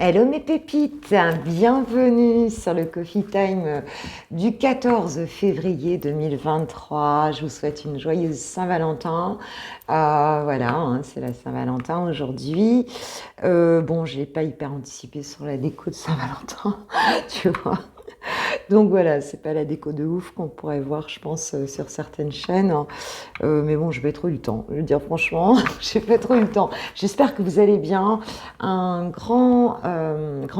Hello mes pépites, bienvenue sur le Coffee Time du 14 février 2023. Je vous souhaite une joyeuse Saint-Valentin. Voilà, hein, c'est la Saint-Valentin aujourd'hui. Bon, je n'ai pas hyper anticipé sur la déco de Saint-Valentin, tu vois. Donc voilà, c'est pas la déco de ouf qu'on pourrait voir, je pense, sur certaines chaînes. Mais bon, je vais trop eu le temps. Je veux dire, franchement, j'ai pas trop eu le temps. J'espère que vous allez bien. Un grand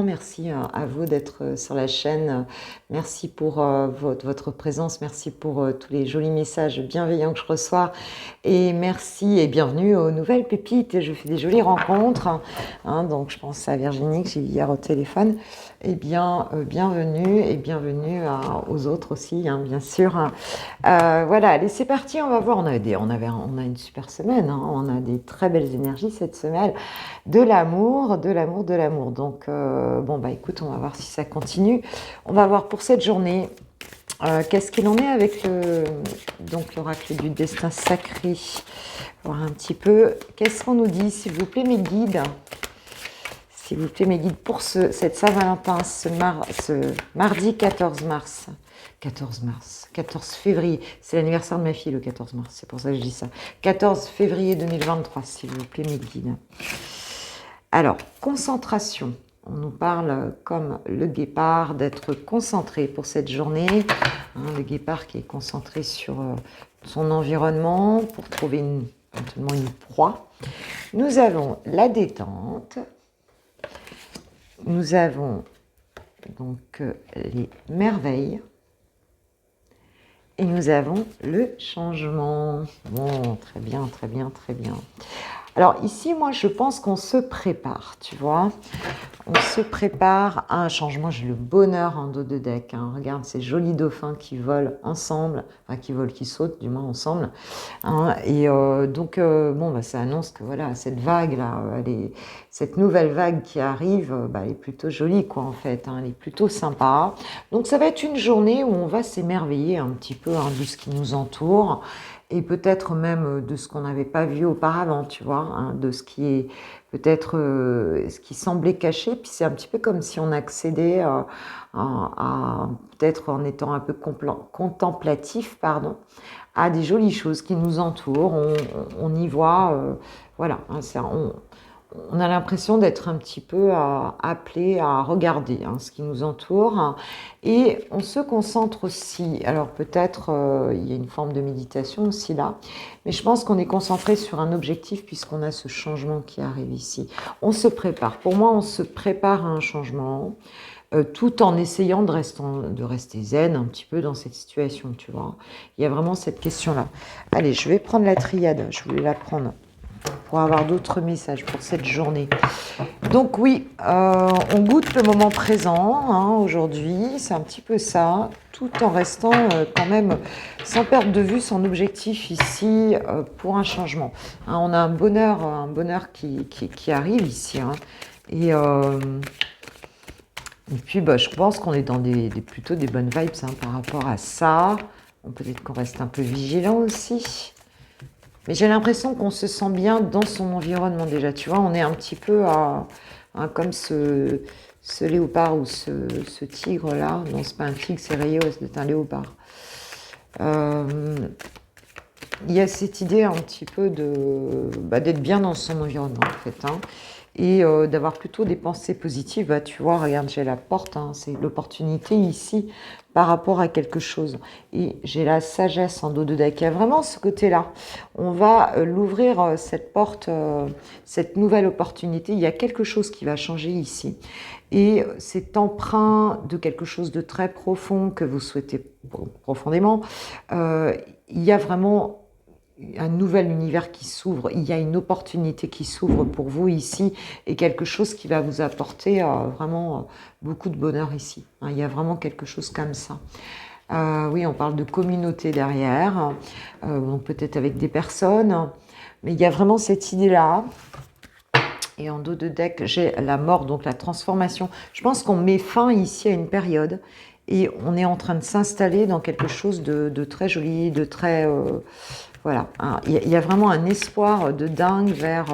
merci à vous d'être sur la chaîne. Merci pour votre présence. Merci pour tous les jolis messages bienveillants que je reçois. Et merci et bienvenue aux nouvelles pépites. Je fais des jolies rencontres. Hein, donc, je pense à Virginie que j'ai eu hier au téléphone. Eh bien, bienvenue et bienvenue aux autres aussi, hein, bien sûr. Voilà, allez, c'est parti, on va voir. On a une super semaine, hein, on a des très belles énergies cette semaine. De l'amour, de l'amour, de l'amour. Donc, bon, bah écoute, on va voir si ça continue. On va voir pour cette journée. Qu'est-ce qu'il en est avec l'oracle du destin sacré? Voir un petit peu. Qu'est-ce qu'on nous dit, s'il vous plaît, mes guides? S'il vous plaît, mes guides, pour cette Saint-Valentin, ce mardi 14 mars. 14 février. C'est l'anniversaire de ma fille, le 14 mars. C'est pour ça que je dis ça. 14 février 2023, s'il vous plaît, mes guides. Alors, concentration. On nous parle, comme le guépard, d'être concentré pour cette journée. Hein, le guépard qui est concentré sur son environnement pour trouver éventuellement une proie. Nous avons la détente. Nous avons donc les merveilles et nous avons le changement. Bon, très bien, très bien, très bien. Alors ici, moi, je pense qu'on se prépare, tu vois. On se prépare à un changement. J'ai le bonheur en dos de deck. Hein. Regarde ces jolis dauphins qui volent ensemble, enfin qui sautent du moins ensemble. Hein. Et donc, bon, bah, ça annonce que voilà, cette vague-là, cette nouvelle vague qui arrive, bah, elle est plutôt jolie, quoi, en fait. Hein. Elle est plutôt sympa. Donc, ça va être une journée où on va s'émerveiller un petit peu hein, de ce qui nous entoure. Et peut-être même de ce qu'on n'avait pas vu auparavant, tu vois, hein, de ce qui est peut-être ce qui semblait caché, puis c'est un petit peu comme si on accédait peut-être en étant un peu contemplatif, pardon, à des jolies choses qui nous entourent, on y voit, voilà, hein, on a l'impression d'être un petit peu appelé à regarder hein, ce qui nous entoure hein, et on se concentre aussi, alors peut-être il y a une forme de méditation aussi là, mais je pense qu'on est concentré sur un objectif puisqu'on a ce changement qui arrive ici. On se prépare, pour moi on se prépare à un changement tout en essayant de rester zen un petit peu dans cette situation, tu vois. Il y a vraiment cette question-là. Allez, je vais prendre la triade, je voulais la prendre pour avoir d'autres messages pour cette journée. Donc oui, on goûte le moment présent hein, aujourd'hui, c'est un petit peu ça, tout en restant quand même sans perdre de vue son objectif ici pour un changement. Hein, on a un bonheur qui arrive ici. Hein, et puis bah, je pense qu'on est dans plutôt des bonnes vibes hein, par rapport à ça. Peut-être qu'on reste un peu vigilant aussi. Mais j'ai l'impression qu'on se sent bien dans son environnement déjà. Tu vois, on est un petit peu comme ce léopard ou ce tigre-là. Non, c'est pas un tigre, c'est rayé, c'est un léopard. Il y a cette idée un petit peu d'être bien dans son environnement, en fait. Hein, et d'avoir plutôt des pensées positives. Bah, tu vois, regarde, j'ai la porte, hein, c'est l'opportunité ici par rapport à quelque chose. Et j'ai la sagesse en dos de deck. Il y a vraiment ce côté-là. On va l'ouvrir, cette porte, cette nouvelle opportunité. Il y a quelque chose qui va changer ici. Et c'est empreint de quelque chose de très profond que vous souhaitez profondément. Il y a vraiment un nouvel univers qui s'ouvre, il y a une opportunité qui s'ouvre pour vous ici et quelque chose qui va vous apporter vraiment beaucoup de bonheur ici. Hein, il y a vraiment quelque chose comme ça. Oui, on parle de communauté derrière, donc peut-être avec des personnes, mais il y a vraiment cette idée-là. Et en dos de deck, j'ai la mort, donc la transformation. Je pense qu'on met fin ici à une période et on est en train de s'installer dans quelque chose de très joli, de très... voilà, il y a vraiment un espoir de dingue vers...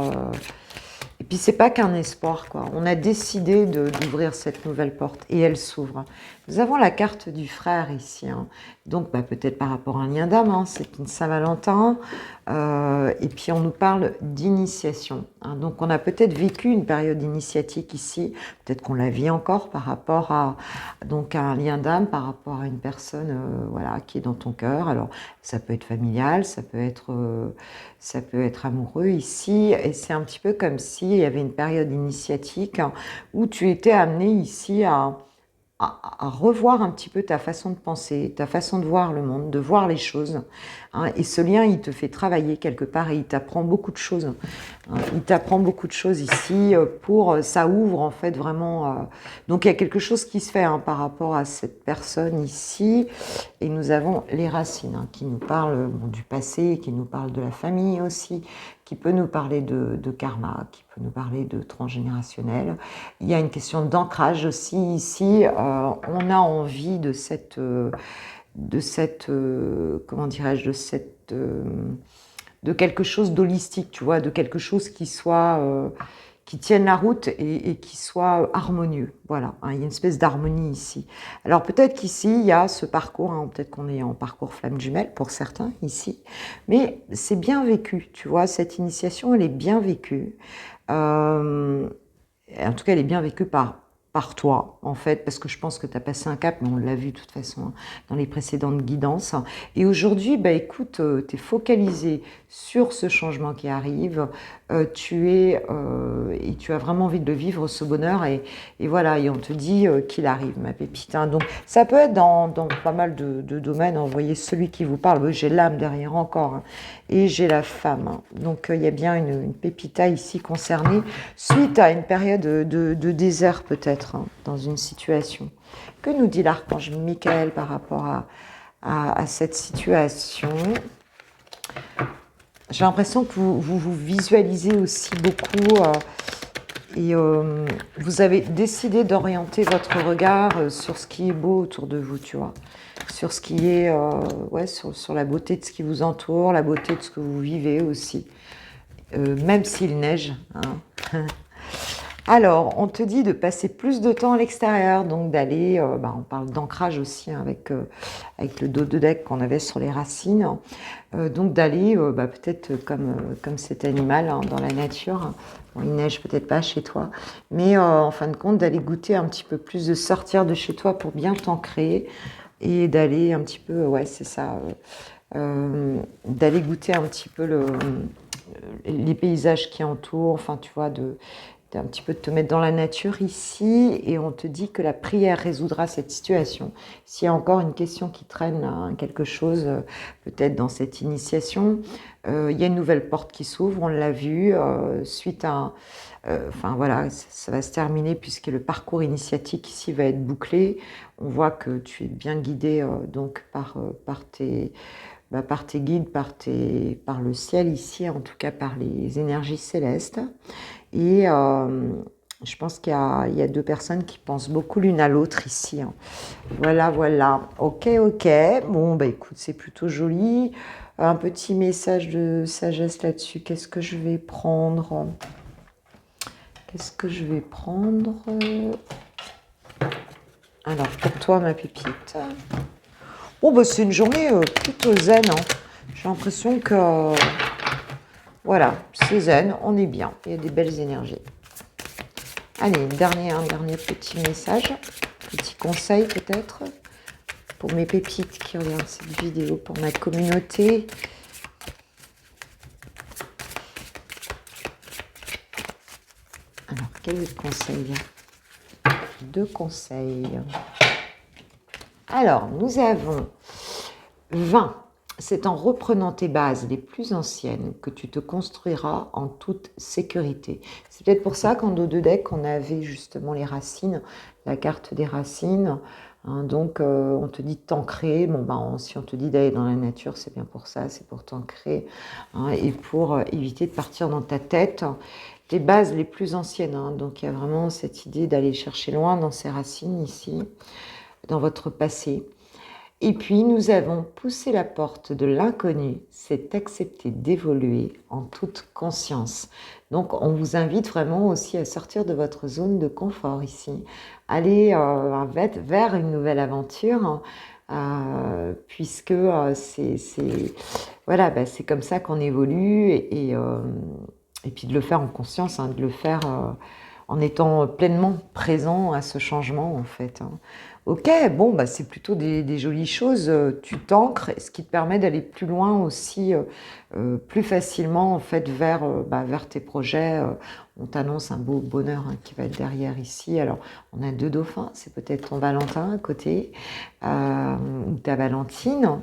et puis c'est pas qu'un espoir, quoi. On a décidé d'ouvrir cette nouvelle porte et elle s'ouvre. Nous avons la carte du frère ici, hein. Donc bah, peut-être par rapport à un lien d'âme, hein. C'est une Saint-Valentin. Et puis on nous parle d'initiation, hein. Donc on a peut-être vécu une période initiatique ici, peut-être qu'on la vit encore par rapport à, donc, à un lien d'âme, par rapport à une personne voilà, qui est dans ton cœur. Alors ça peut être familial, ça peut être amoureux ici, et c'est un petit peu comme s'il y avait une période initiatique, hein, où tu étais amené ici à revoir un petit peu ta façon de penser, ta façon de voir le monde, de voir les choses, hein. Et ce lien, il te fait travailler quelque part et il t'apprend beaucoup de choses, hein. Il t'apprend beaucoup de choses ici ça ouvre en fait vraiment. Donc il y a quelque chose qui se fait, hein, par rapport à cette personne ici. Et nous avons les racines, hein, qui nous parlent du passé, qui nous parlent de la famille aussi, qui peut nous parler de karma, qui peut nous parler de transgénérationnel. Il y a une question d'ancrage aussi ici. On a envie comment dirais-je, de quelque chose d'holistique, tu vois, de quelque chose qui tienne la route et qui soit harmonieux. Voilà, hein, il y a une espèce d'harmonie ici. Alors peut-être qu'ici, il y a ce parcours, hein, peut-être qu'on est en parcours flamme jumelle pour certains ici, mais c'est bien vécu, tu vois, cette initiation, elle est bien vécue. En tout cas, elle est bien vécue par toi, en fait, parce que je pense que tu as passé un cap, mais on l'a vu de toute façon, hein, dans les précédentes guidances. Et aujourd'hui, bah, écoute, tu es focalisé sur ce changement qui arrive, et tu as vraiment envie de le vivre, ce bonheur, et voilà, et on te dit qu'il arrive, ma pépite, hein. Donc, ça peut être dans pas mal de domaines, hein. Vous voyez, celui qui vous parle, j'ai l'âme derrière encore, hein, et j'ai la femme, hein. Donc, il y a bien une pépita ici concernée, suite à une période de désert peut-être, hein, dans une situation. Que nous dit l'archange Michael par rapport à cette situation? J'ai l'impression que vous visualisez aussi beaucoup, et vous avez décidé d'orienter votre regard sur ce qui est beau autour de vous, tu vois, sur ce qui est, ouais, sur la beauté de ce qui vous entoure, la beauté de ce que vous vivez aussi, même s'il neige, hein. Alors, on te dit de passer plus de temps à l'extérieur, donc d'aller, on parle d'ancrage aussi, hein, avec le dos de deck qu'on avait sur les racines, donc d'aller peut-être comme cet animal, hein, dans la nature, hein. Bon, il neige peut-être pas chez toi, mais en fin de compte, d'aller goûter un petit peu plus, de sortir de chez toi pour bien t'ancrer et d'aller un petit peu, ouais, c'est ça, d'aller goûter un petit peu les paysages qui entourent, enfin, tu vois, un petit peu de te mettre dans la nature ici, et on te dit que la prière résoudra cette situation. S'il y a encore une question qui traîne, hein, quelque chose, peut-être dans cette initiation, il y a une nouvelle porte qui s'ouvre, on l'a vu, suite à... Enfin voilà, ça va se terminer puisque le parcours initiatique ici va être bouclé. On voit que tu es bien guidé donc par tes guides, par le ciel ici, en tout cas par les énergies célestes. Et je pense qu'il y a deux personnes qui pensent beaucoup l'une à l'autre ici, hein. Voilà, voilà. Ok, ok. Bon, bah écoute, c'est plutôt joli. Un petit message de sagesse là-dessus. Qu'est-ce que je vais prendre? Qu'est-ce que je vais prendre? Alors, pour toi, ma pépite. Oh, bah c'est une journée plutôt zen, hein. J'ai l'impression que... voilà, c'est zen, on est bien. Il y a des belles énergies. Allez, un dernier petit message, petit conseil peut-être, pour mes pépites qui regardent cette vidéo, pour ma communauté. Alors, quel est le conseil? Deux conseils. Alors, nous avons 20. C'est en reprenant tes bases les plus anciennes que tu te construiras en toute sécurité. C'est peut-être pour ça qu'en dos de deck, on avait justement les racines, la carte des racines, hein. Donc, on te dit de t'ancrer. Bon, si on te dit d'aller dans la nature, c'est bien pour ça, c'est pour t'ancrer, hein, et pour éviter de partir dans ta tête tes bases les plus anciennes, hein. Donc, il y a vraiment cette idée d'aller chercher loin dans ces racines ici, dans votre passé. Et puis, nous avons poussé la porte de l'inconnu, c'est accepter d'évoluer en toute conscience. Donc, on vous invite vraiment aussi à sortir de votre zone de confort ici, aller vers une nouvelle aventure, puisque voilà, bah, c'est comme ça qu'on évolue, et puis de le faire en conscience, hein, de le faire en étant pleinement présent à ce changement, en fait, hein. Ok, bon, bah, c'est plutôt des jolies choses. Tu t'ancres, ce qui te permet d'aller plus loin aussi, plus facilement en fait vers tes projets. On t'annonce un beau bonheur, hein, qui va être derrière ici. Alors, on a 2 dauphins, c'est peut-être ton Valentin à côté, ou ta Valentine.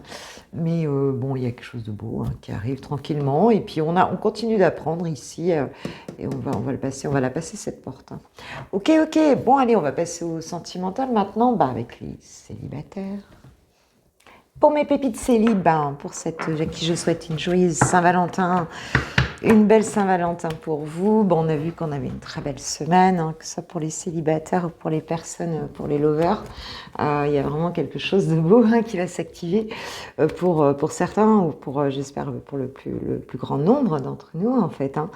Mais bon, il y a quelque chose de beau, hein, qui arrive tranquillement. Et puis, on continue d'apprendre ici, et on va la passer cette porte, hein. Ok, bon, allez, on va passer au sentimental maintenant, avec les célibataires. Pour mes pépites célib, à qui je souhaite une joyeuse Saint-Valentin, une belle Saint-Valentin pour vous. Bon, on a vu qu'on avait une très belle semaine, hein, que ce soit pour les célibataires ou pour les personnes, pour les lovers. Il y a vraiment quelque chose de beau, hein, qui va s'activer, pour certains, ou j'espère, pour le plus grand nombre d'entre nous, en fait, hein.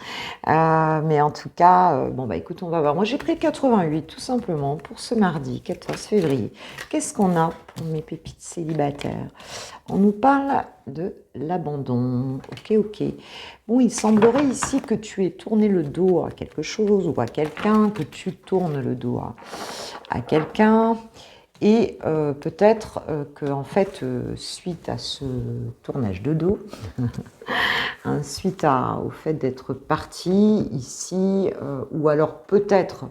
Mais en tout cas, écoute, on va voir. Moi, j'ai pris 88, tout simplement, pour ce mardi 14 février. Qu'est-ce qu'on a pour mes pépites célibataires? On nous parle de l'abandon. Ok. Bon, il semblerait ici que tu aies tourné le dos à quelque chose ou à quelqu'un, que tu tournes le dos à quelqu'un. Et peut-être que, en fait, suite à ce tournage de dos, hein, suite au fait d'être parti ici, ou alors peut-être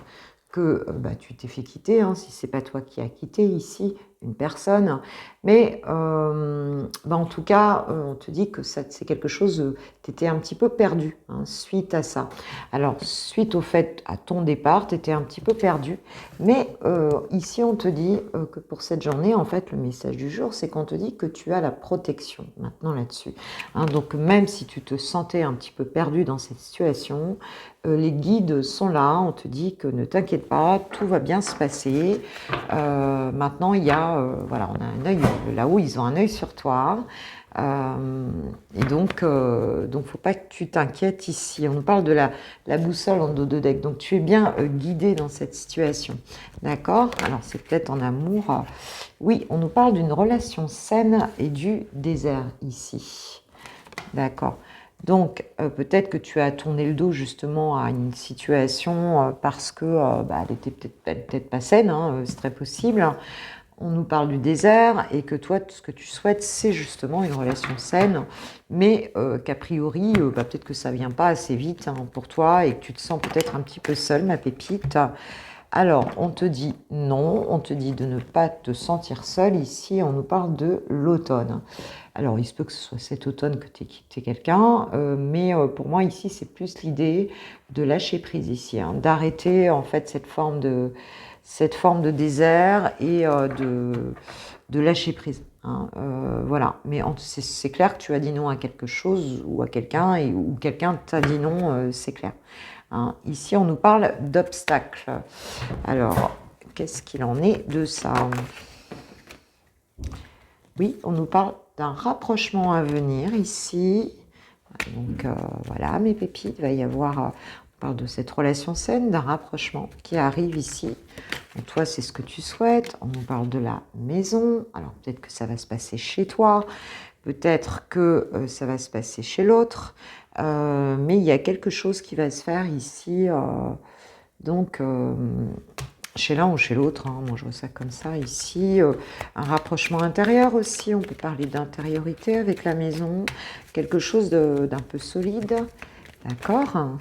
que tu t'es fait quitter, hein, si c'est pas toi qui as quitté ici une personne, mais en tout cas, on te dit que c'est quelque chose, tu étais un petit peu perdu, hein, suite à ça. Alors, suite au fait à ton départ, tu étais un petit peu perdu, mais ici, on te dit que pour cette journée, en fait, le message du jour, c'est qu'on te dit que tu as la protection maintenant là-dessus, hein. Donc, même si tu te sentais un petit peu perdu dans cette situation, les guides sont là, on te dit que ne t'inquiète pas, tout va bien se passer. Maintenant, il y a, on a un œil là-haut, ils ont un œil sur toi. Et donc, faut pas que tu t'inquiètes ici. On nous parle de la boussole en dos de deck. Donc, tu es bien guidé dans cette situation. D'accord? Alors, c'est peut-être en amour. Oui, on nous parle d'une relation saine et du désert ici. D'accord. Donc, peut-être que tu as tourné le dos justement à une situation, parce que elle était peut-être pas saine, hein, c'est très possible. On nous parle du désert et que toi, ce que tu souhaites, c'est justement une relation saine, mais qu'a priori, peut-être que ça vient pas assez vite, hein, pour toi, et que tu te sens peut-être un petit peu seule, ma pépite. Alors, on te dit non, on te dit de ne pas te sentir seule. Ici, on nous parle de l'automne. Alors, il se peut que ce soit cet automne que tu aies quitté quelqu'un, mais pour moi, ici, c'est plus l'idée de lâcher prise ici, hein, d'arrêter en fait cette forme de désert, et de lâcher prise, hein, voilà. Mais c'est clair que tu as dit non à quelque chose ou à quelqu'un, ou quelqu'un t'a dit non, c'est clair, hein. Ici, on nous parle d'obstacles. Alors, qu'est-ce qu'il en est de ça? Oui, on nous parle d'un rapprochement à venir ici. Donc, voilà, mes pépites, il va y avoir... on parle de cette relation saine, d'un rapprochement qui arrive ici. Donc, toi, c'est ce que tu souhaites. On nous parle de la maison. Alors, peut-être que ça va se passer chez toi. Peut-être que ça va se passer chez l'autre. Mais il y a quelque chose qui va se faire ici. Donc, chez l'un ou chez l'autre, hein, moi je vois ça comme ça ici. Un rapprochement intérieur aussi, on peut parler d'intériorité avec la maison. Quelque chose d'un peu solide. D'accord ?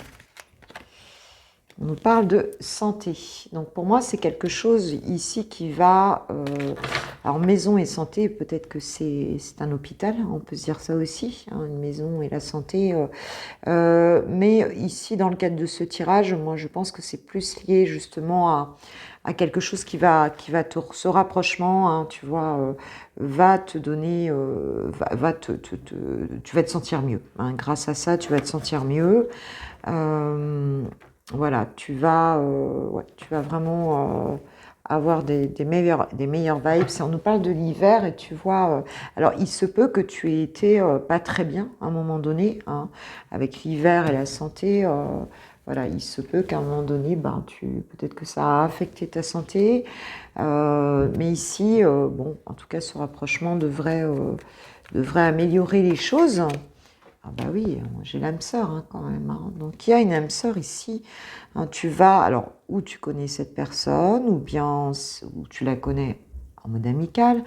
On nous parle de santé. Donc pour moi, c'est quelque chose ici qui va... alors maison et santé, peut-être que c'est un hôpital, on peut se dire ça aussi, hein, une maison et la santé. Mais ici, dans le cadre de ce tirage, moi je pense que c'est plus lié justement à quelque chose qui va ce rapprochement, hein, tu vois, va te donner... tu vas te sentir mieux, hein. Grâce à ça, tu vas te sentir mieux. Voilà, tu vas vraiment avoir des meilleures vibes. On nous parle de l'hiver et tu vois, alors il se peut que tu aies été pas très bien à un moment donné, hein, avec l'hiver et la santé. Voilà, il se peut qu'à un moment donné, ben, peut-être que ça a affecté ta santé. Mais ici, bon, en tout cas, ce rapprochement devrait améliorer les choses. Ah bah oui, j'ai l'âme sœur hein, quand même. Hein. Donc il y a une âme sœur ici. Hein, tu vas, alors, où tu connais cette personne, ou bien où tu la connais en mode amical,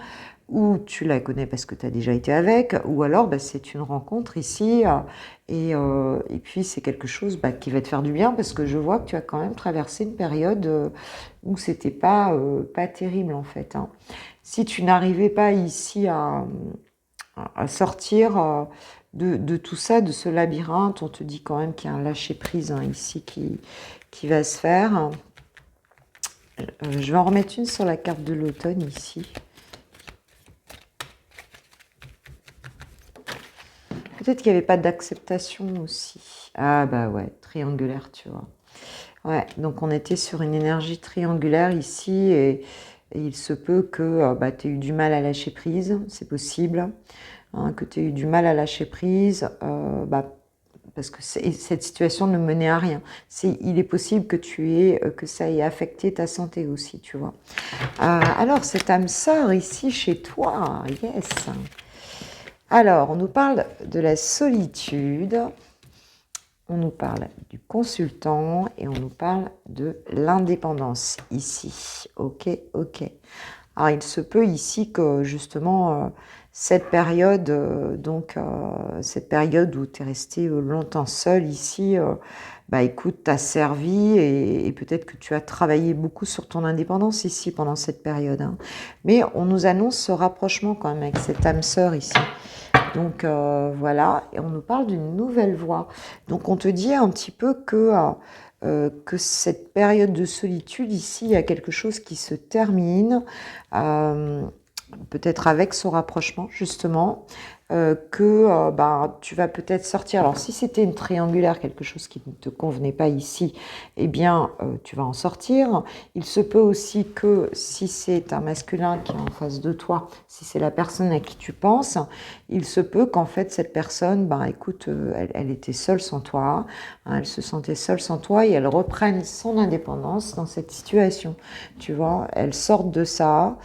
ou tu la connais parce que tu as déjà été avec, ou alors bah, c'est une rencontre ici, et puis c'est quelque chose bah, qui va te faire du bien, parce que je vois que tu as quand même traversé une période où c'était pas terrible en fait. Hein. Si tu n'arrivais pas ici à sortir de tout ça, de ce labyrinthe. On te dit quand même qu'il y a un lâcher-prise hein, ici qui va se faire. Je vais en remettre une sur la carte de l'automne ici. Peut-être qu'il n'y avait pas d'acceptation aussi. Ah bah ouais, triangulaire, tu vois. Ouais, donc on était sur une énergie triangulaire ici et il se peut que bah, tu aies eu du mal à lâcher prise, c'est possible. Hein, que tu aies eu du mal à lâcher prise, bah, parce que cette situation ne menait à rien. Il est possible que ça ait affecté ta santé aussi, tu vois. Alors, cette âme sœur ici chez toi, yes. Alors, on nous parle de la solitude, on nous parle du consultant et on nous parle de l'indépendance ici. Ok, ok. Alors, il se peut ici que justement cette période, cette période où tu es resté longtemps seul ici, bah écoute, t'as servi et peut-être que tu as travaillé beaucoup sur ton indépendance ici pendant cette période. Hein. Mais on nous annonce ce rapprochement quand même avec cette âme sœur ici. Donc voilà, et on nous parle d'une nouvelle voie. Donc on te dit un petit peu que cette période de solitude ici, il y a quelque chose qui se termine, peut-être avec ce rapprochement justement, bah, tu vas peut-être sortir. Alors si c'était une triangulaire, quelque chose qui ne te convenait pas ici, eh bien tu vas en sortir. Il se peut aussi que si c'est un masculin qui est en face de toi, si c'est la personne à qui tu penses, il se peut qu'en fait cette personne, bah, écoute, elle était seule sans toi, hein, elle se sentait seule sans toi et elle reprenne son indépendance dans cette situation. Tu vois, elle sort de ça.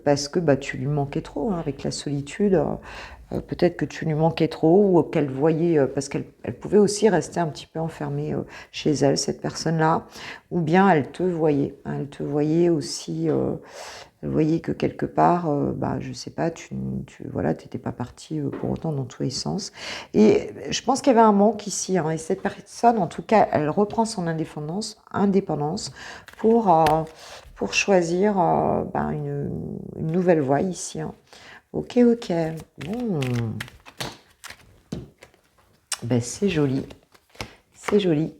Parce que bah, tu lui manquais trop hein, avec la solitude. Peut-être que tu lui manquais trop ou qu'elle voyait, parce qu'elle pouvait aussi rester un petit peu enfermée chez elle, cette personne-là, ou bien elle te voyait. Hein, elle te voyait aussi, elle voyait que quelque part, bah, je sais pas, voilà, t'étais pas parti pour autant dans tous les sens. Et je pense qu'il y avait un manque ici. Hein, et cette personne, en tout cas, elle reprend son indépendance pour choisir ben, une nouvelle voie ici. Hein. Ok, ok. Bon. Ben, c'est joli. C'est joli.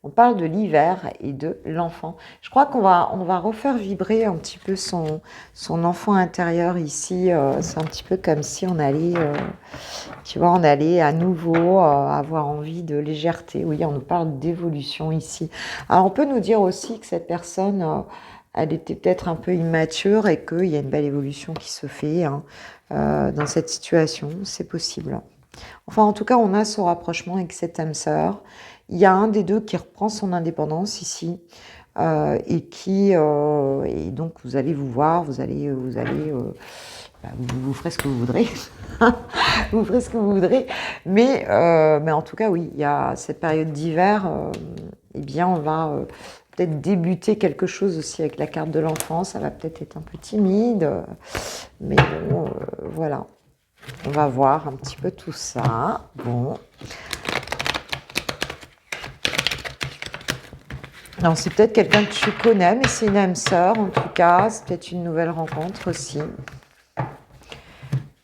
On parle de l'hiver et de l'enfant. Je crois on va refaire vibrer un petit peu son enfant intérieur ici. C'est un petit peu comme si on allait, tu vois, on allait à nouveau avoir envie de légèreté. Oui, on nous parle d'évolution ici. Alors, on peut nous dire aussi que cette personne, elle était peut-être un peu immature et qu'il y a une belle évolution qui se fait hein, dans cette situation. C'est possible. Enfin, en tout cas, on a ce rapprochement avec cette âme sœur. Il y a un des deux qui reprend son indépendance ici et donc vous allez vous voir, bah, vous ferez ce que vous voudrez, vous ferez ce que vous voudrez, mais en tout cas oui, il y a cette période d'hiver, eh bien on va peut-être débuter quelque chose aussi avec la carte de l'enfant, ça va peut-être être un peu timide, mais bon, voilà. On va voir un petit peu tout ça. Bon. Alors, c'est peut-être quelqu'un que tu connais, mais c'est une âme sœur en tout cas. C'est peut-être une nouvelle rencontre aussi.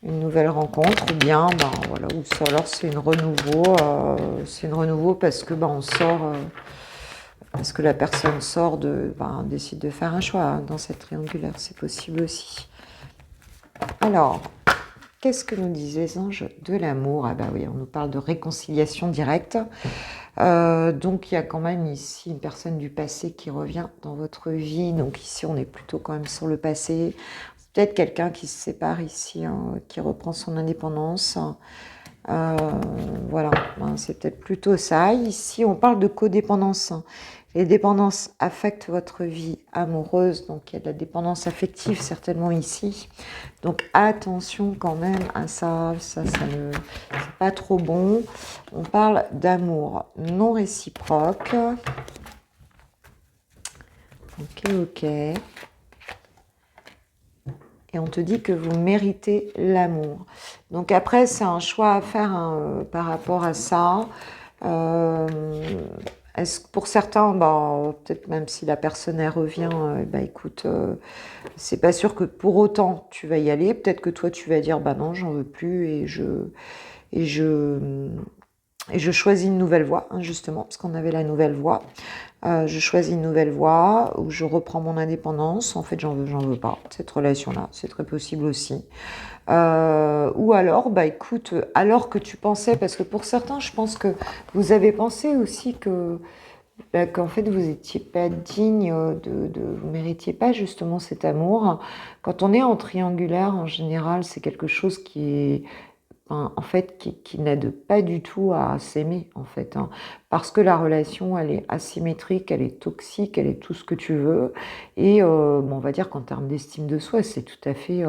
Une nouvelle rencontre, ou bien, ben voilà, ou ça, alors c'est une renouveau. C'est une renouveau parce que ben, on sort, parce que la personne sort décide de faire un choix hein, dans cette triangulaire. C'est possible aussi. Alors. Qu'est-ce que nous disent les anges de l'amour? Ah bah oui, on nous parle de réconciliation directe. Donc il y a quand même ici une personne du passé qui revient dans votre vie. Donc ici on est plutôt quand même sur le passé. Peut-être quelqu'un qui se sépare ici, hein, qui reprend son indépendance. Euh, voilà, hein, c'est peut-être plutôt ça. Ici on parle de codépendance. Les dépendances affectent votre vie amoureuse, donc il y a de la dépendance affective certainement ici. Donc attention quand même à ça, ça ne c'est pas trop bon. On parle d'amour non réciproque. Ok. Et on te dit que vous méritez l'amour. Donc après, c'est un choix à faire hein, par rapport à ça. Euh, Est-ce que pour certains, bah, peut-être même si la personne elle revient, bah écoute, c'est pas sûr que pour autant tu vas y aller. Peut-être que toi tu vas dire bah non, j'en veux plus et je et je choisis une nouvelle voie, hein, justement, parce qu'on avait la nouvelle voie. Je choisis une nouvelle voie où je reprends mon indépendance. En fait, j'en veux pas cette relation-là. C'est très possible aussi. Ou alors, bah écoute, alors que tu pensais, parce que pour certains, je pense que vous avez pensé aussi que bah, qu'en fait vous étiez pas digne vous méritiez pas justement cet amour. Quand on est en triangulaire, en général, c'est quelque chose qui est en fait, qui n'aide pas du tout à s'aimer, en fait, hein, parce que la relation, elle est asymétrique, elle est toxique, elle est tout ce que tu veux, et bon, on va dire qu'en termes d'estime de soi, c'est tout à fait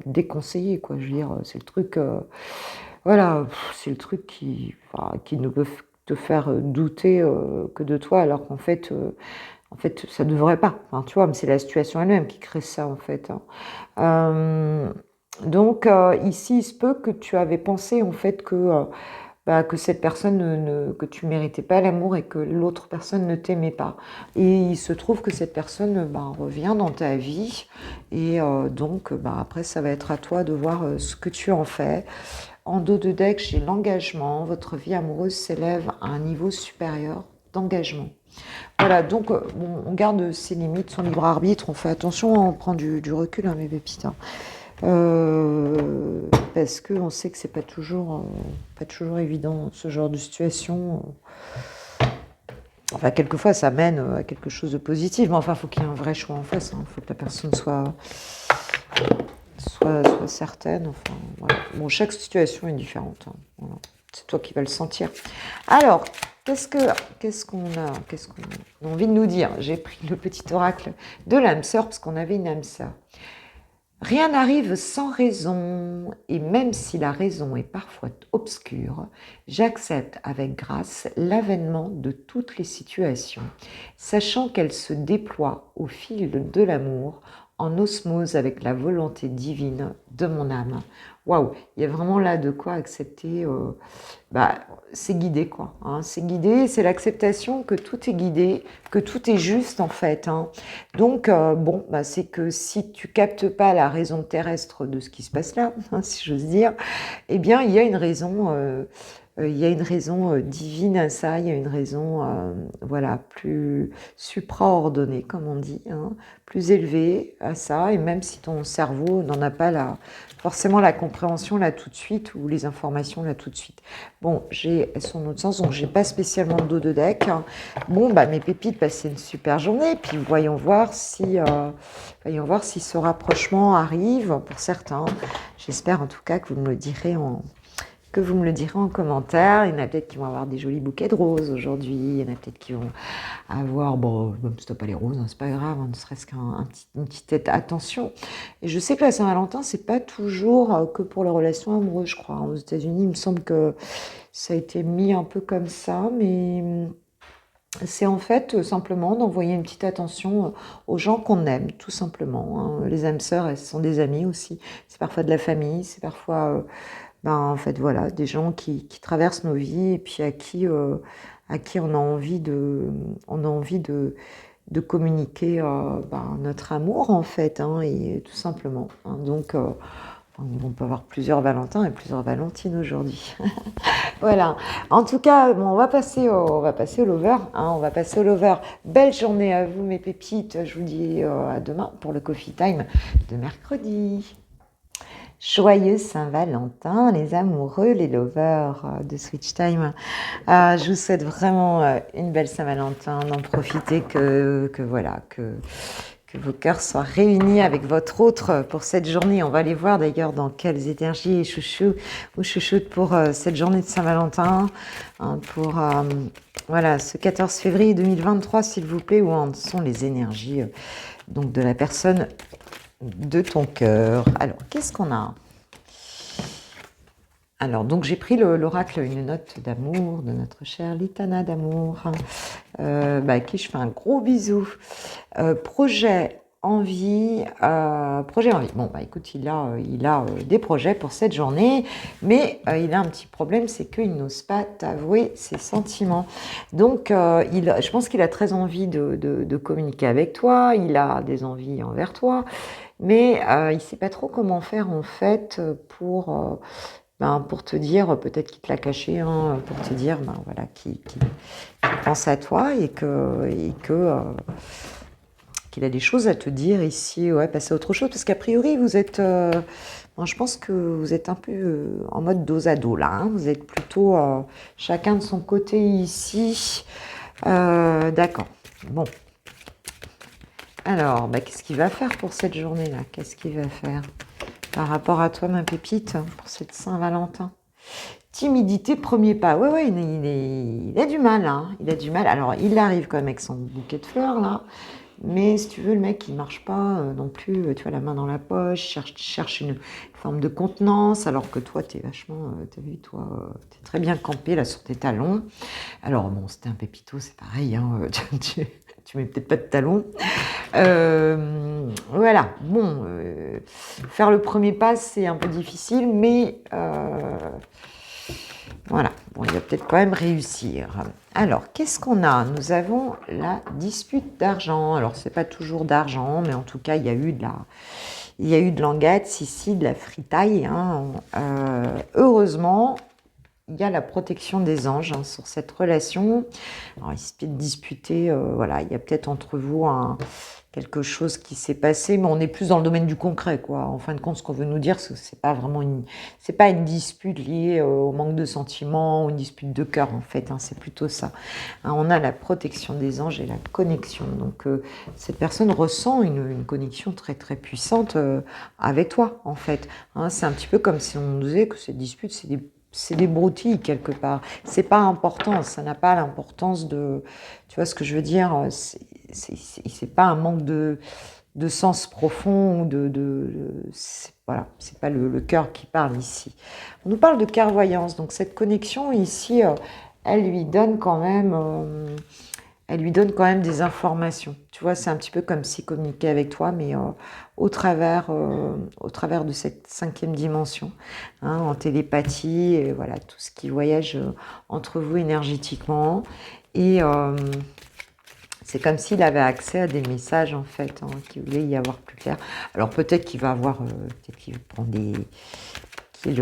déconseillé, quoi. Je veux dire, c'est le truc, voilà, c'est le truc qui ne peut te faire douter que de toi, alors en fait, ça devrait pas. Enfin, tu vois, mais c'est la situation elle-même qui crée ça, en fait, hein. Donc ici, il se peut que tu avais pensé en fait bah, que cette personne que tu méritais pas l'amour et que l'autre personne ne t'aimait pas. Et il se trouve que cette personne bah, revient dans ta vie et donc bah, après ça va être à toi de voir ce que tu en fais. En dos de deck, j'ai l'engagement. Votre vie amoureuse s'élève à un niveau supérieur d'engagement. Voilà, donc bon, on garde ses limites, son libre arbitre, on fait attention, on prend du recul, hein, mes pépites. Hein. Euh, Parce qu'on sait que c'est pas toujours évident ce genre de situation. Enfin, quelquefois, ça mène à quelque chose de positif, mais enfin, il faut qu'il y ait un vrai choix en face. Il faut que la personne soit certaine. Enfin, voilà. Bon, chaque situation est différente. Hein. Voilà. C'est toi qui vas le sentir. Alors, qu'est-ce qu'on a envie de nous dire? J'ai pris le petit oracle de l'âme sœur parce qu'on avait une âme sœur. Rien n'arrive sans raison, et même si la raison est parfois obscure, j'accepte avec grâce l'avènement de toutes les situations, sachant qu'elles se déploient au fil de l'amour, en osmose avec la volonté divine de mon âme. Waouh, il y a vraiment là de quoi accepter, bah, c'est guidé quoi, hein, c'est guidé, c'est l'acceptation que tout est guidé, que tout est juste en fait, hein. Donc bon, bah, c'est que si tu captes pas la raison terrestre de ce qui se passe là, hein, si j'ose dire, eh bien il y a une raison, il y a une raison divine à ça, il y a une raison, voilà, plus supraordonnée comme on dit, hein, plus élevée à ça, et même si ton cerveau n'en a pas forcément la compréhension là tout de suite ou les informations là tout de suite. Bon, j'ai son autre sens, donc j'ai pas spécialement de dos de deck. Hein. Bon, bah mes pépites, passez une super journée, puis voyons voir si ce rapprochement arrive pour certains. J'espère en tout cas que vous me le direz en commentaire. Il y en a peut-être qui vont avoir des jolis bouquets de roses aujourd'hui. Il y en a peut-être qui vont avoir, bon, même si t'as pas les roses, hein, c'est pas grave, hein, ne serait-ce une petite attention. Et je sais que la Saint-Valentin, c'est pas toujours que pour les relations amoureuses, je crois. Aux États-Unis, il me semble que ça a été mis un peu comme ça, mais c'est en fait simplement d'envoyer une petite attention aux gens qu'on aime, tout simplement. Hein. Les âmes sœurs, elles sont des amis aussi. C'est parfois de la famille, c'est parfois ben, en fait, voilà, des gens qui traversent nos vies et puis à qui on a envie de communiquer ben, notre amour, en fait, hein, et tout simplement. Hein. Donc, on peut avoir plusieurs Valentins et plusieurs Valentines aujourd'hui. Voilà. En tout cas, bon, on va passer au lover. Hein, on va passer au lover. Belle journée à vous, mes pépites. Je vous dis à demain pour le Coffee Time de mercredi. Joyeux Saint-Valentin, les amoureux, les lovers de Switch Time. Je vous souhaite vraiment une belle Saint-Valentin. N'en profitez que vos cœurs soient réunis avec votre autre pour cette journée. On va aller voir d'ailleurs dans quelles énergies chouchou ou chouchoute pour cette journée de Saint-Valentin. Pour voilà, ce 14 février 2023, s'il vous plaît, où en sont les énergies donc de la personne de ton cœur. Alors, qu'est-ce qu'on a? Alors, donc j'ai pris l'oracle Une note d'amour de notre chère Litana d'amour, à qui je fais un gros bisou. Projet, envie. Bon, écoute, il a des projets pour cette journée, mais il a un petit problème, c'est qu'il n'ose pas t'avouer ses sentiments. Donc, je pense qu'il a très envie de communiquer avec toi, il a des envies envers toi, mais il ne sait pas trop comment faire en fait pour te dire, peut-être qu'il te l'a caché, hein, pour te dire voilà, qu'il pense à toi et qu'il a des choses à te dire ici, ouais, passer à autre chose, parce qu'a priori, vous êtes, je pense que vous êtes un peu en mode dos à dos, là, hein, vous êtes plutôt chacun de son côté ici, d'accord, bon. Alors, qu'est-ce qu'il va faire pour cette journée-là? Qu'est-ce qu'il va faire par rapport à toi, ma pépite, pour cette Saint-Valentin? Timidité, premier pas. Ouais, il a du mal, hein. Il a du mal. Alors, il arrive quand même avec son bouquet de fleurs, là. Mais si tu veux, le mec, il marche pas non plus, tu vois, la main dans la poche, cherche une forme de contenance, alors que toi, t'es vachement, t'as vu, toi, t'es très bien campé, là, sur tes talons. Alors, bon, c'était un pépito, c'est pareil, hein, tu mets peut-être pas de talons. Voilà, bon, faire le premier pas, c'est un peu difficile, mais voilà, bon, il va peut-être quand même réussir. Alors, qu'est-ce qu'on a? Nous avons la dispute d'argent. Alors, c'est pas toujours d'argent, mais en tout cas, il y a eu de l'anguette ici, de la fritaille, hein. Heureusement, il y a la protection des anges, hein, sur cette relation. Alors, il se peut disputer, voilà, il y a peut-être entre vous quelque chose qui s'est passé, mais on est plus dans le domaine du concret, quoi. En fin de compte, ce qu'on veut nous dire, c'est pas vraiment c'est pas une dispute liée au manque de sentiments ou une dispute de cœur, en fait, hein, c'est plutôt ça. Hein, on a la protection des anges et la connexion. Donc, cette personne ressent une connexion très très puissante avec toi, en fait. Hein, c'est un petit peu comme si on nous disait que cette dispute, c'est des broutilles quelque part. C'est pas important, ça n'a pas l'importance de. Tu vois ce que je veux dire? C'est pas un manque de sens profond ou voilà, c'est pas le cœur qui parle ici. On nous parle de clairvoyance, donc cette connexion ici, elle lui donne quand même. Elle lui donne quand même des informations. Tu vois, c'est un petit peu comme s'il communiquait avec toi, mais au travers de cette 5e dimension, hein, en télépathie, et voilà, tout ce qui voyage entre vous énergétiquement. Et c'est comme s'il avait accès à des messages, en fait, hein, qu'il voulait y avoir plus clair. Alors peut-être qu'il va avoir, peut-être qu'il prend qu'il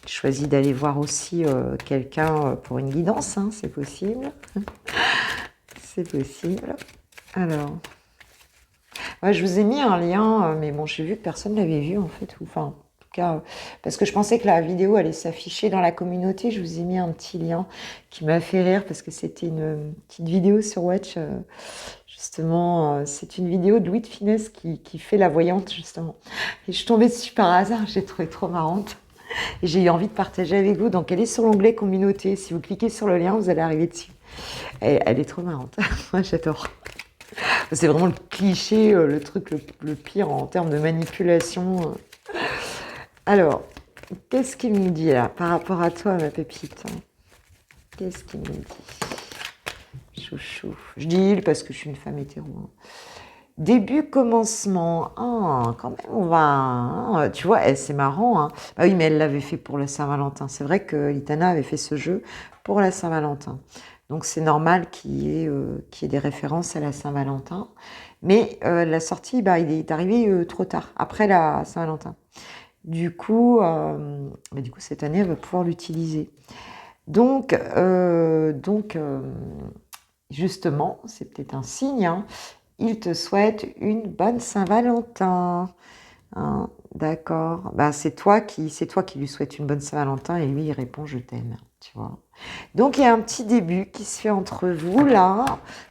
choisit d'aller voir aussi quelqu'un pour une guidance, hein, c'est possible. C'est possible. Alors, ouais, je vous ai mis un lien, mais bon, j'ai vu que personne ne l'avait vu en fait. Enfin, en tout cas, parce que je pensais que la vidéo allait s'afficher dans la communauté. Je vous ai mis un petit lien qui m'a fait rire parce que c'était une petite vidéo sur Watch. Justement, c'est une vidéo de Louis de Finesse qui fait la voyante, justement. Et je suis tombée dessus par hasard, j'ai trouvé trop marrante. Et j'ai eu envie de partager avec vous. Donc, elle est sur l'onglet communauté. Si vous cliquez sur le lien, vous allez arriver dessus. Elle est trop marrante. Moi, j'adore. C'est vraiment le cliché, le truc le pire en termes de manipulation. Alors, qu'est-ce qu'il nous dit là par rapport à toi, ma pépite? Qu'est-ce qu'il nous dit? Chouchou. Je dis il parce que je suis une femme hétéro. Hein. Début, commencement. Ah, quand même, on va. Hein, tu vois, c'est marrant. Hein. Bah oui, mais elle l'avait fait pour la Saint-Valentin. C'est vrai que Litana avait fait ce jeu pour la Saint-Valentin. Donc c'est normal qu'il y ait des références à la Saint-Valentin. Mais la sortie, il est arrivé trop tard, après la Saint-Valentin. Du coup, cette année, elle va pouvoir l'utiliser. Donc justement, c'est peut-être un signe. Hein, il te souhaite une bonne Saint-Valentin. Hein, d'accord. Bah, c'est toi qui lui souhaite une bonne Saint-Valentin et lui, il répond je t'aime, tu vois. Donc, il y a un petit début qui se fait entre vous, là.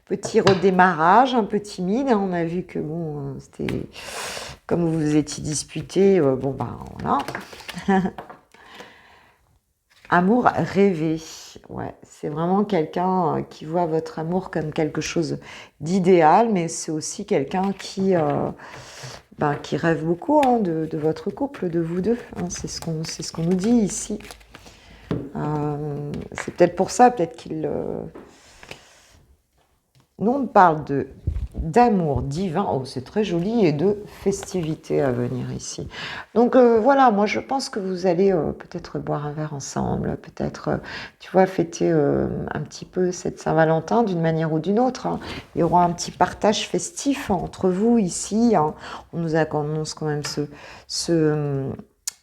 Petit redémarrage, un peu timide, hein. On a vu que, bon, c'était... Comme vous vous étiez disputés, bon, bah, voilà. Amour rêvé. Ouais, c'est vraiment quelqu'un qui voit votre amour comme quelque chose d'idéal, mais c'est aussi quelqu'un qui rêve beaucoup, hein, de votre couple, de vous deux, hein. C'est ce qu'on nous dit ici. C'est peut-être pour ça, peut-être qu'il... Nous, on parle d'amour divin, oh, c'est très joli, et de festivités à venir ici. Donc voilà, moi je pense que vous allez peut-être boire un verre ensemble, peut-être, tu vois, fêter un petit peu cette Saint-Valentin d'une manière ou d'une autre, hein. Il y aura un petit partage festif entre vous ici, hein. On nous annonce quand même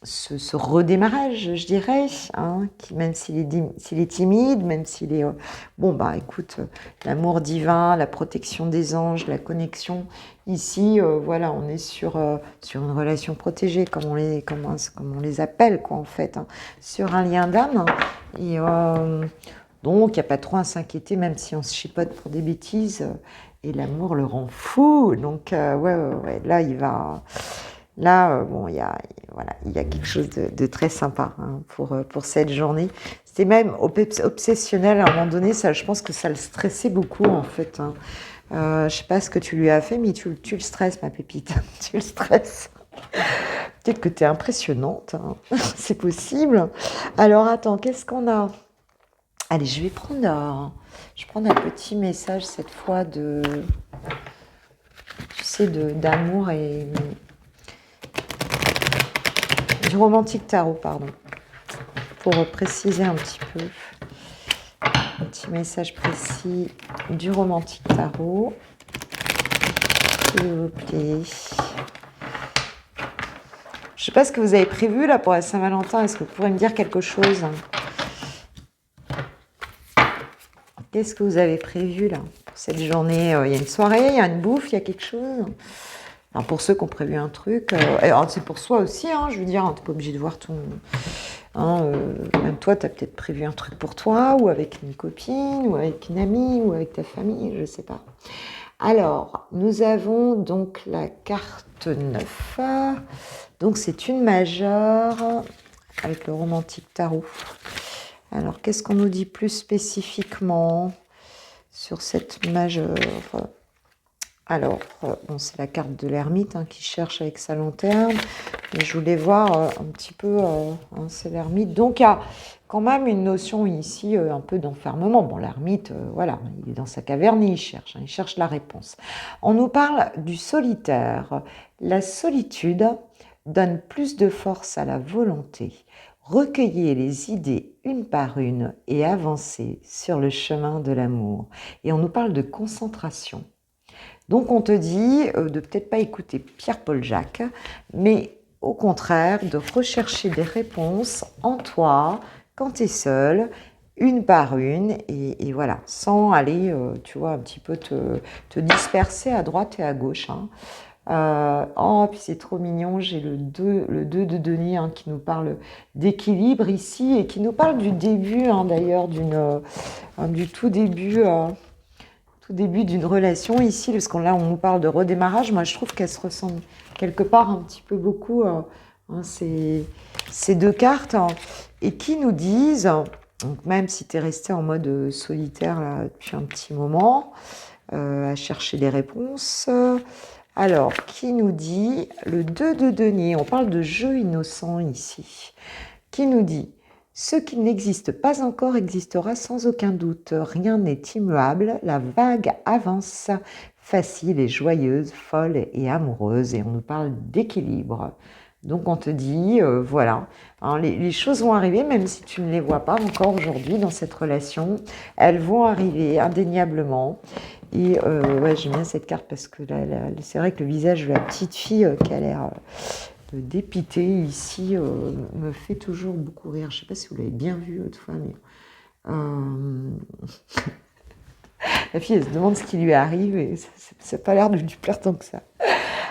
ce redémarrage, je dirais, hein, qui, même s'il est timide, même s'il est... bon, bah écoute, l'amour divin, la protection des anges, la connexion, ici, voilà, on est sur une relation protégée, comme on les appelle, quoi, en fait, hein, sur un lien d'âme. Et donc, il n'y a pas trop à s'inquiéter, même si on se chipote pour des bêtises, et l'amour le rend fou. Donc, ouais, là, il va... Là, bon, voilà, il y a quelque chose de très sympa, hein, pour cette journée. C'était même obsessionnel à un moment donné, ça, je pense que ça le stressait beaucoup en fait, hein. Je sais pas ce que tu lui as fait, mais tu le stresses, ma pépite. Tu le stresses. Peut-être que tu es impressionnante, hein. C'est possible. Alors attends, qu'est-ce qu'on a? Allez, je vais prendre un petit message cette fois tu sais, d'amour et du romantique tarot, pardon, pour préciser un petit peu. Un petit message précis du romantique tarot, s'il vous plaît. Je ne sais pas ce que vous avez prévu là pour la Saint-Valentin. Est-ce que vous pourrez me dire quelque chose? Qu'est-ce que vous avez prévu là pour cette journée? Il y a une soirée, il y a une bouffe, il y a quelque chose? Alors pour ceux qui ont prévu un truc, c'est pour soi aussi, hein, je veux dire, tu n'es pas obligé de voir tout. Hein, même toi, tu as peut-être prévu un truc pour toi, ou avec une copine, ou avec une amie, ou avec ta famille, je ne sais pas. Alors, nous avons donc la carte 9. Donc c'est une majeure avec le romantique tarot. Alors, qu'est-ce qu'on nous dit plus spécifiquement sur cette majeure? Alors, bon, c'est la carte de l'ermite, hein, qui cherche avec sa lanterne. Mais je voulais voir un petit peu, hein, c'est l'ermite. Donc, il y a quand même une notion ici un peu d'enfermement. Bon, l'ermite, voilà, il est dans sa caverne et il cherche la réponse. On nous parle du solitaire. La solitude donne plus de force à la volonté. Recueillez les idées une par une et avancez sur le chemin de l'amour. Et on nous parle de concentration. Donc on te dit de peut-être pas écouter Pierre-Paul Jacques, mais au contraire de rechercher des réponses en toi, quand tu es seul, une par une, et voilà, sans aller, tu vois, un petit peu te disperser à droite et à gauche, hein. Oh, puis c'est trop mignon, j'ai le 2 de denier, hein, qui nous parle d'équilibre ici, et qui nous parle du début, hein, d'ailleurs, du tout début d'une relation ici, parce qu'on là on nous parle de redémarrage. Moi je trouve qu'elles se ressemblent quelque part un petit peu beaucoup, hein, ces deux cartes, hein, et qui nous disent, donc même si tu es resté en mode solitaire là, depuis un petit moment, à chercher des réponses, alors qui nous dit le 2 de denier, on parle de jeu innocent ici, qui nous dit: ce qui n'existe pas encore existera sans aucun doute. Rien n'est immuable. La vague avance, facile et joyeuse, folle et amoureuse. Et on nous parle d'équilibre. Donc on te dit, voilà, hein, les choses vont arriver, même si tu ne les vois pas encore aujourd'hui dans cette relation. Elles vont arriver indéniablement. Et ouais, j'aime bien cette carte parce que c'est vrai que le visage de la petite fille qui a l'air... dépité ici me fait toujours beaucoup rire. Je ne sais pas si vous l'avez bien vu autrefois, mais la fille, elle se demande ce qui lui arrive et ça n'a pas l'air de lui plaire tant que ça.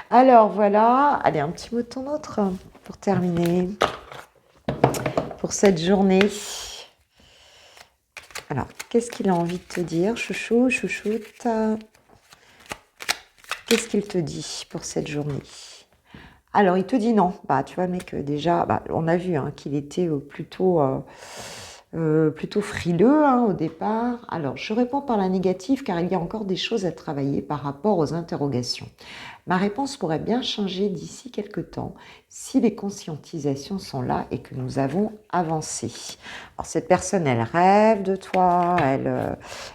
Alors voilà, allez, un petit mot de ton autre pour terminer pour cette journée. Alors, qu'est-ce qu'il a envie de te dire, chouchou, chouchoute? Qu'est-ce qu'il te dit pour cette journée? Alors, il te dit non. Bah, tu vois, mec, déjà, bah, on a vu hein, qu'il était plutôt frileux hein, au départ. Alors, je réponds par la négative car il y a encore des choses à travailler par rapport aux interrogations. Ma réponse pourrait bien changer d'ici quelque temps si les conscientisations sont là et que nous avons avancé. Alors, cette personne, elle rêve de toi,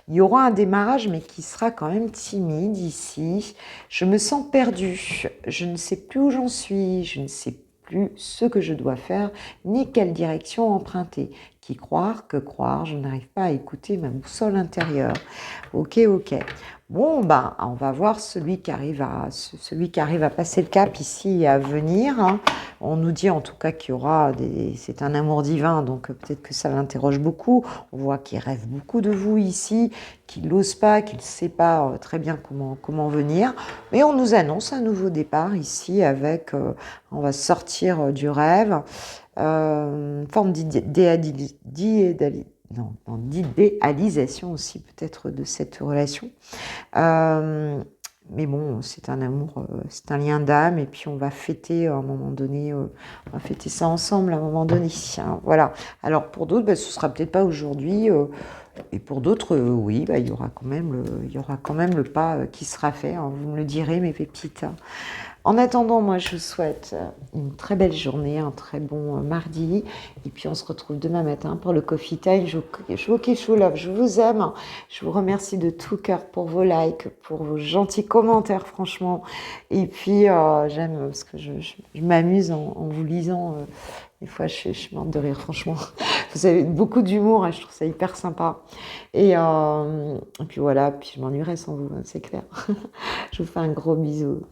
il y aura un démarrage mais qui sera quand même timide ici. Je me sens perdue, je ne sais plus où j'en suis, je ne sais plus ce que je dois faire ni quelle direction emprunter. Qui croire, que croire, je n'arrive pas à écouter ma boussole intérieure. Ok. Bon, bah, on va voir celui qui arrive à passer le cap ici et à venir. Hein. On nous dit en tout cas qu'il y aura c'est un amour divin, donc peut-être que ça l'interroge beaucoup. On voit qu'il rêve beaucoup de vous ici, qu'il n'ose pas, qu'il ne sait pas très bien comment venir. Mais on nous annonce un nouveau départ ici avec, on va sortir du rêve. Forme d'idéalisation aussi peut-être de cette relation. Mais bon, c'est un amour, c'est un lien d'âme et puis on va fêter à un moment donné, on va fêter ça ensemble à un moment donné. Hein, voilà. Alors pour d'autres, bah, ce sera peut-être pas aujourd'hui et pour d'autres, oui, bah, il y aura quand même le pas qui sera fait. Hein, vous me le direz, mes pépites. En attendant, moi, je vous souhaite une très belle journée, un très bon mardi. Et puis, on se retrouve demain matin pour le Coffee Time. Je vous kiffe, je vous love, je vous aime. Je vous remercie de tout cœur pour vos likes, pour vos gentils commentaires, franchement. Et puis, j'aime parce que je m'amuse en vous lisant. Des fois, je suis morte de rire, franchement. Vous avez beaucoup d'humour et je trouve ça hyper sympa. Et puis voilà, puis je m'ennuierais sans vous, hein, c'est clair. Je vous fais un gros bisou.